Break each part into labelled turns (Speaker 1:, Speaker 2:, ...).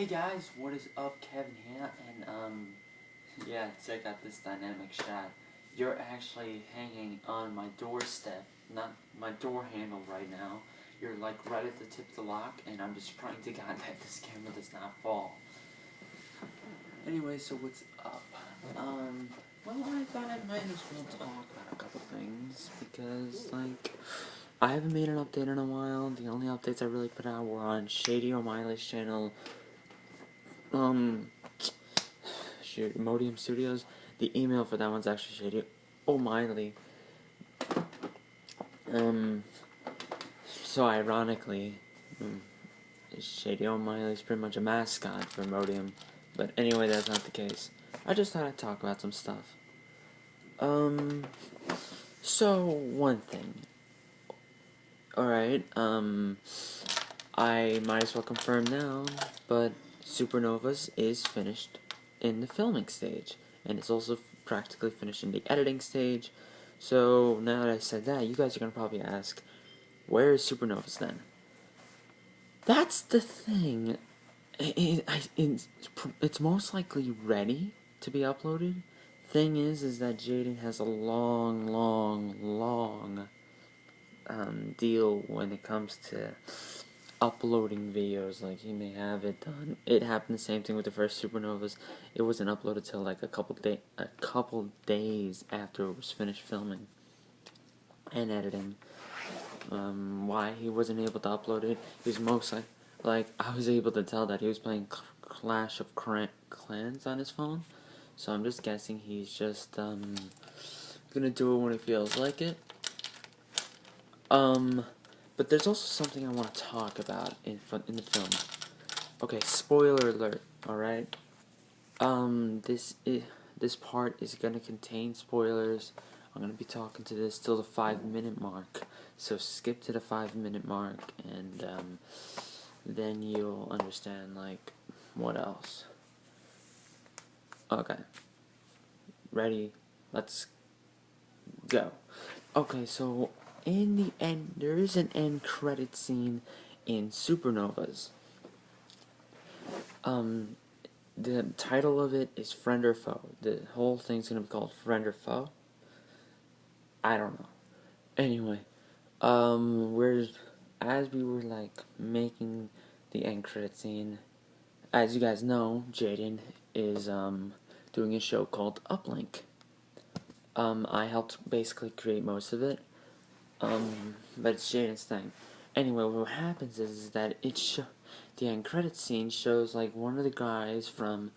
Speaker 1: Hey guys, what is up? Kevin here, and yeah, check out this dynamic shot. You're actually hanging on my doorstep, not my door handle right now. You're like right at the tip of the lock, and I'm just praying to God that this camera does not fall. Anyway, so what's up? Well, I thought I might as well talk about a couple things, because, like, I haven't made an update in a while. The only updates I really put out were on Shady O'Malley's channel, Modium Studios. The email for that one's actually Shady O'Malley. So ironically, Shady O'Malley's pretty much a mascot for Modium. But anyway, that's not the case. I just thought I'd talk about some stuff. So one thing. Alright, I might as well confirm now, but Supernovas is finished in the filming stage, and it's also practically finished in the editing stage. So now that I said that, you guys are gonna probably ask, where is Supernovas then? That's the thing. It's most likely ready to be uploaded. Thing is that Jaden has a long deal when it comes to uploading videos. Like, he may have it done. It happened the same thing with the first Supernovas. It wasn't uploaded till like a couple days after it was finished filming and editing. Why he wasn't able to upload it is mostly like I was able to tell that he was playing Clash of Clans on his phone. So I'm just guessing he's just gonna do it when he feels like it. But there's also something I want to talk about in the film. Okay, spoiler alert. All right. This part is gonna contain spoilers. I'm gonna be talking to this till the 5-minute mark. So skip to the 5-minute mark, and then you'll understand like what else. Okay. Ready? Let's go. Okay, so in the end, there is an end credit scene in Supernovas. The title of it is Friend or Foe. The whole thing's gonna be called Friend or Foe. I don't know. Anyway, as we were like making the end credit scene, as you guys know, Jaden is doing a show called Uplink. I helped basically create most of it. But it's Jaden's thing. Anyway, what happens is that the end credit scene shows like one of the guys from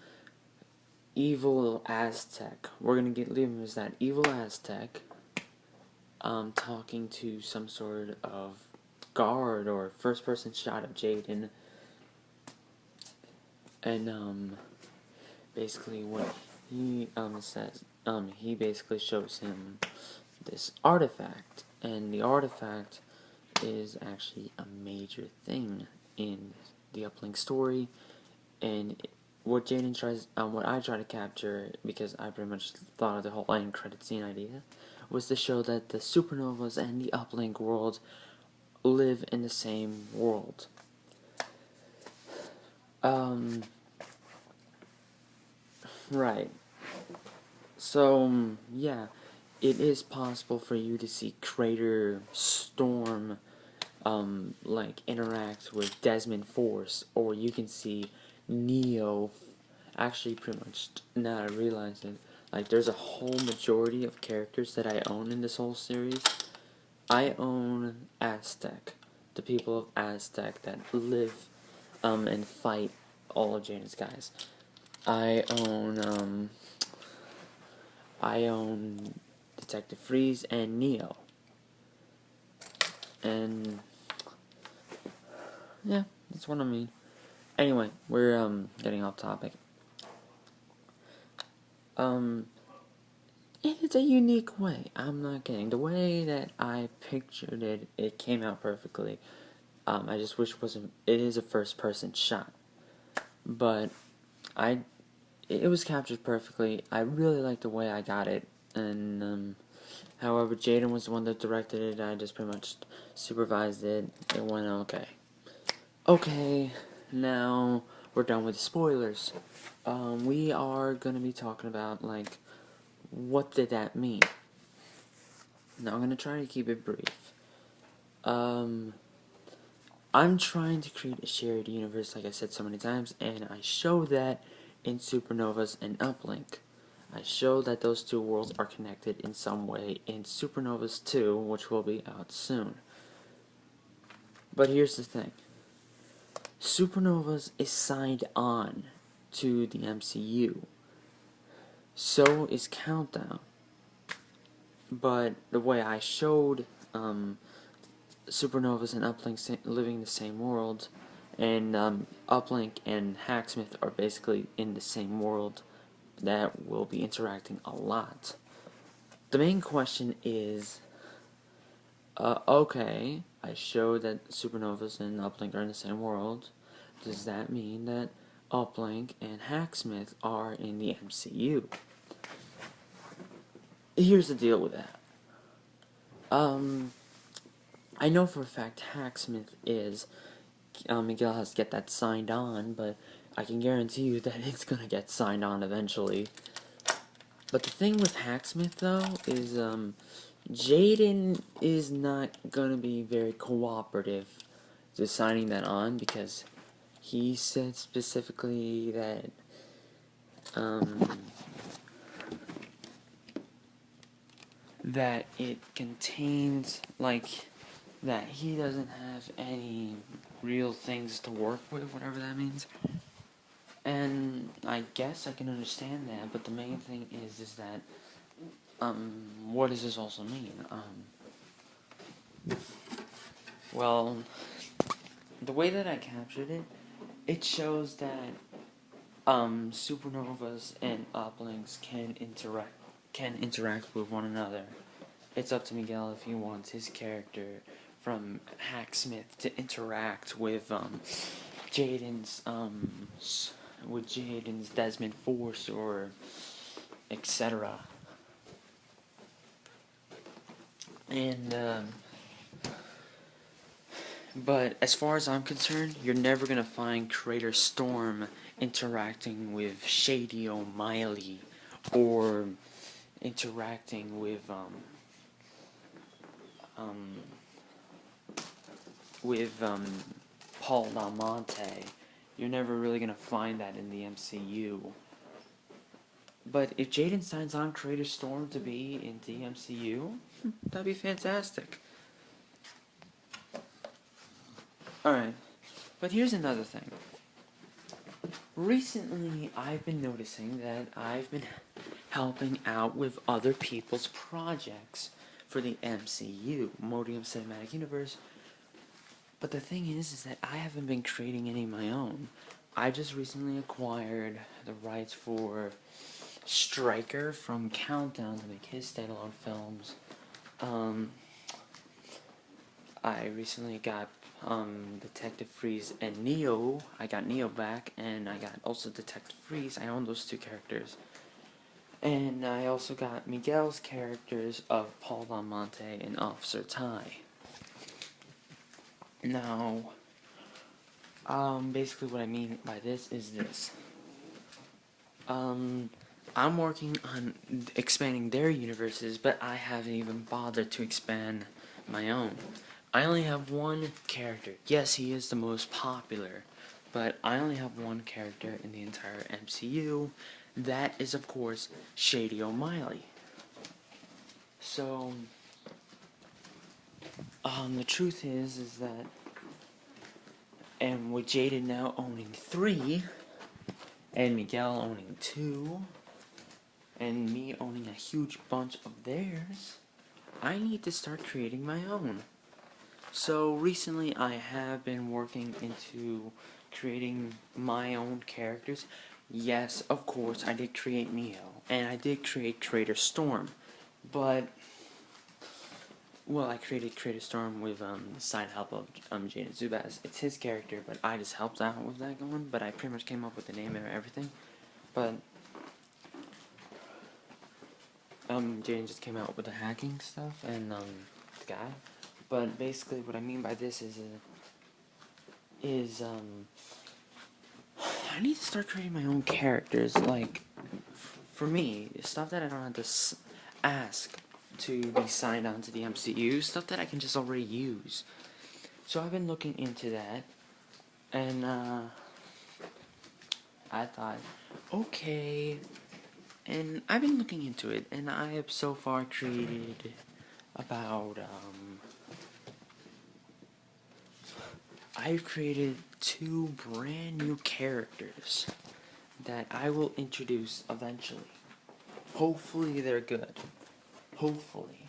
Speaker 1: Evil Aztec. We're gonna leave him as that Evil Aztec. Talking to some sort of guard or first-person shot of Jaden, and basically what he says, he basically shows him this artifact, and the artifact is actually a major thing in the Uplink story, and what Jaden tries, what I try to capture, because I pretty much thought of the whole end credit scene idea, was to show that the Supernovas and the Uplink world live in the same world. Right. So, yeah, it is possible for you to see Crater, Storm, like, interact with Desmond Force, or you can see Neo, actually, pretty much, now I realize it, like, there's a whole majority of characters that I own in this whole series. I own Aztec, the people of Aztec that live, and fight all of Jaden's guys. I own Detective Freeze and Neo. And yeah, that's what I mean. Anyway, we're getting off topic. It's a unique way. I'm not kidding. The way that I pictured it, it came out perfectly. I just wish it is a first-person shot. But it was captured perfectly. I really like the way I got it. And, however, Jaden was the one that directed it. I just pretty much supervised it. It went okay. Okay, now, we're done with the spoilers. We are gonna be talking about, like, what did that mean? Now, I'm gonna try to keep it brief. I'm trying to create a shared universe, like I said so many times, and I show that in Supernovas and Uplink. I show that those two worlds are connected in some way in Supernovas 2, which will be out soon. But here's the thing. Supernovas is signed on to the MCU. So is Countdown. But the way I showed Supernovas and Uplink living in the same world, and Uplink and Hacksmith are basically in the same world that will be interacting a lot. The main question is, okay, I showed that Supernovas and Uplink are in the same world. Does that mean that Uplink and Hacksmith are in the MCU? Here's the deal with that. I know for a fact Hacksmith is. Miguel has to get that signed on, but I can guarantee you that it's gonna get signed on eventually. But the thing with Hacksmith, though, is, Jaden is not gonna be very cooperative to signing that on, because he said specifically that, that it contains, like, that he doesn't have any real things to work with, whatever that means. And I guess I can understand that, but the main thing is that, what does this also mean? Well, the way that I captured it, it shows that, Supernovas and Uplinks can interact with one another. It's up to Miguel if he wants his character from Hacksmith to interact with Jaden's Desmond Force or etc. And but as far as I'm concerned, you're never gonna find Crater Storm interacting with Shady O'Malley or interacting with Paul Lamonte. You're never really gonna find that in the MCU. But if Jaden signs on Crater Storm to be in the MCU, that'd be fantastic. Alright, but here's another thing. Recently, I've been noticing that I've been helping out with other people's projects for the MCU, Modium Cinematic Universe. But the thing is that I haven't been creating any of my own. I just recently acquired the rights for Stryker from Countdown to make his standalone films. I recently got Detective Freeze and Neo. I got Neo back, and I got also Detective Freeze. I own those two characters. And I also got Miguel's characters of Paul Lamonte and Officer Ty. Now, basically what I mean by this is this. I'm working on expanding their universes, but I haven't even bothered to expand my own. I only have one character. Yes, he is the most popular, but I only have one character in the entire MCU. That is, of course, Shady O'Malley. So, the truth is that, and with Jaden now owning 3, and Miguel owning 2, and me owning a huge bunch of theirs, I need to start creating my own. So recently I have been working into creating my own characters. Yes, of course, I did create Neo, and I did create Crater Storm, but, well, I created Crater Storm with the side help of Jaden Zubaz. It's his character, but I just helped out with that going, but I pretty much came up with the name and everything, but Jaden just came out with the hacking stuff, and the guy. But basically, what I mean by this is I need to start creating my own characters, like, for me, stuff that I don't have to ask to be signed on to the MCU, stuff that I can just already use. So I've been looking into that, and I thought, okay, and I've been looking into it, and I have so far created about, I've created 2 brand new characters that I will introduce eventually. Hopefully they're good. Hopefully.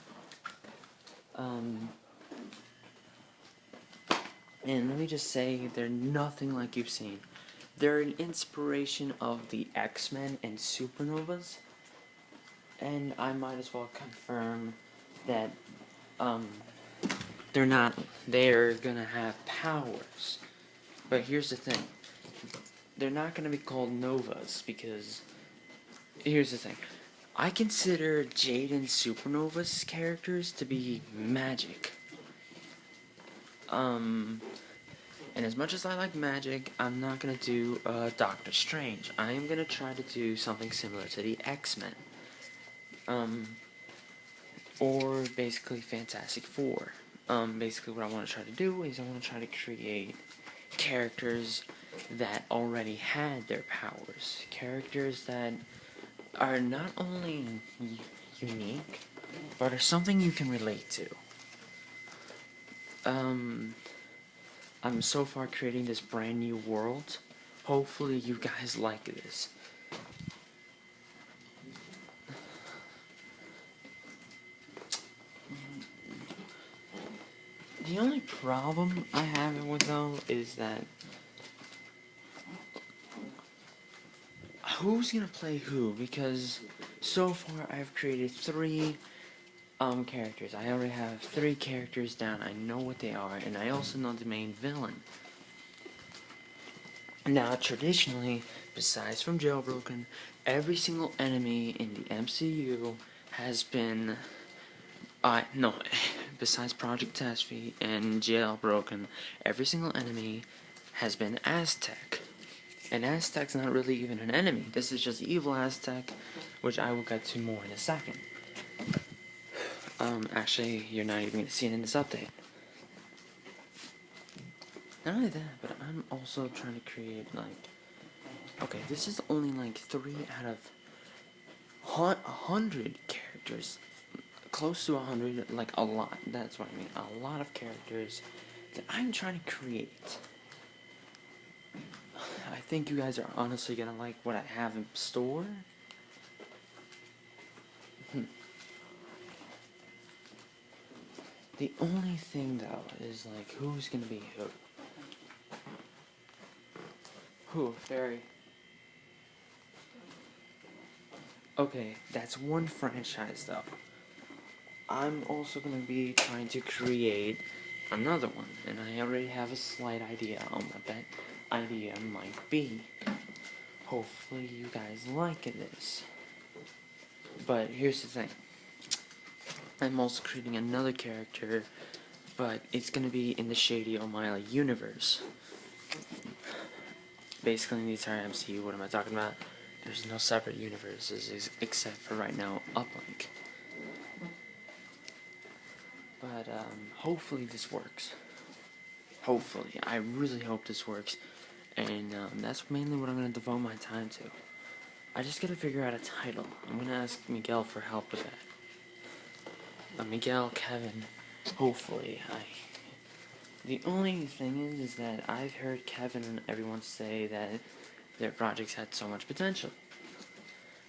Speaker 1: And let me just say, they're nothing like you've seen. They're an inspiration of the X-Men and supernovas. And I might as well confirm that, they're gonna have powers. But here's the thing. They're not gonna be called novas, because, here's the thing. I consider Jade and Supernova's characters to be magic. And as much as I like magic, I'm not gonna do Doctor Strange. I am gonna try to do something similar to the X-Men. Or basically Fantastic Four. Basically what I want to try to do is I want to try to create characters that already had their powers. Characters that are not only unique, but are something you can relate to. I'm so far creating this brand new world. Hopefully you guys like this. The only problem I have with though is that who's gonna play who? Because so far I've created 3 characters. I already have 3 characters down. I know what they are, and I also know the main villain. Now, traditionally, besides from Jailbroken, every single enemy in the MCU has been, no, besides Project Tasfy and Jailbroken, every single enemy has been Aztec. And Aztec's not really even an enemy. This is just evil Aztec, which I will get to more in a second. Actually, you're not even going to see it in this update. Not only that, but I'm also trying to create, like, okay, this is only like 3 out of 100 characters. Close to 100, like a lot. That's what I mean. A lot of characters that I'm trying to create. I think you guys are honestly gonna like what I have in store. The only thing though is like who's gonna be who. Who? Fairy. Okay, that's one franchise though. I'm also gonna be trying to create another one, and I already have a slight idea on what that idea might be. Hopefully you guys like this. But here's the thing. I'm also creating another character, but it's gonna be in the Shady O'Malley universe. Basically in the entire MCU, what am I talking about? There's no separate universes except for right now Uplink. But hopefully this works. Hopefully. I really hope this works. And that's mainly what I'm going to devote my time to. I just got to figure out a title. I'm going to ask Miguel for help with that. Miguel, Kevin, hopefully. The only thing is that I've heard Kevin and everyone say that their projects had so much potential.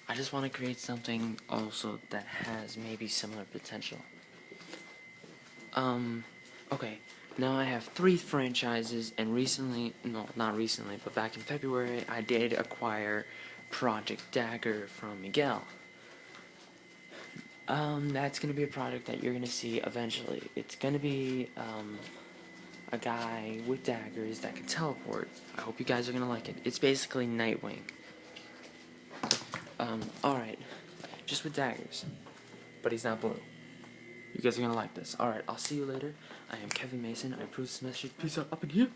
Speaker 1: I just want to create something also that has maybe similar potential. Okay, now I have 3 franchises, and recently, no, not recently, but back in February, I did acquire Project Dagger from Miguel. That's gonna be a project that you're gonna see eventually. It's gonna be, a guy with daggers that can teleport. I hope you guys are gonna like it. It's basically Nightwing. Alright. Just with daggers. But he's not blue. You guys are gonna like this. Alright, I'll see you later. I am Kevin Mason. I approve this message. Peace out up in here.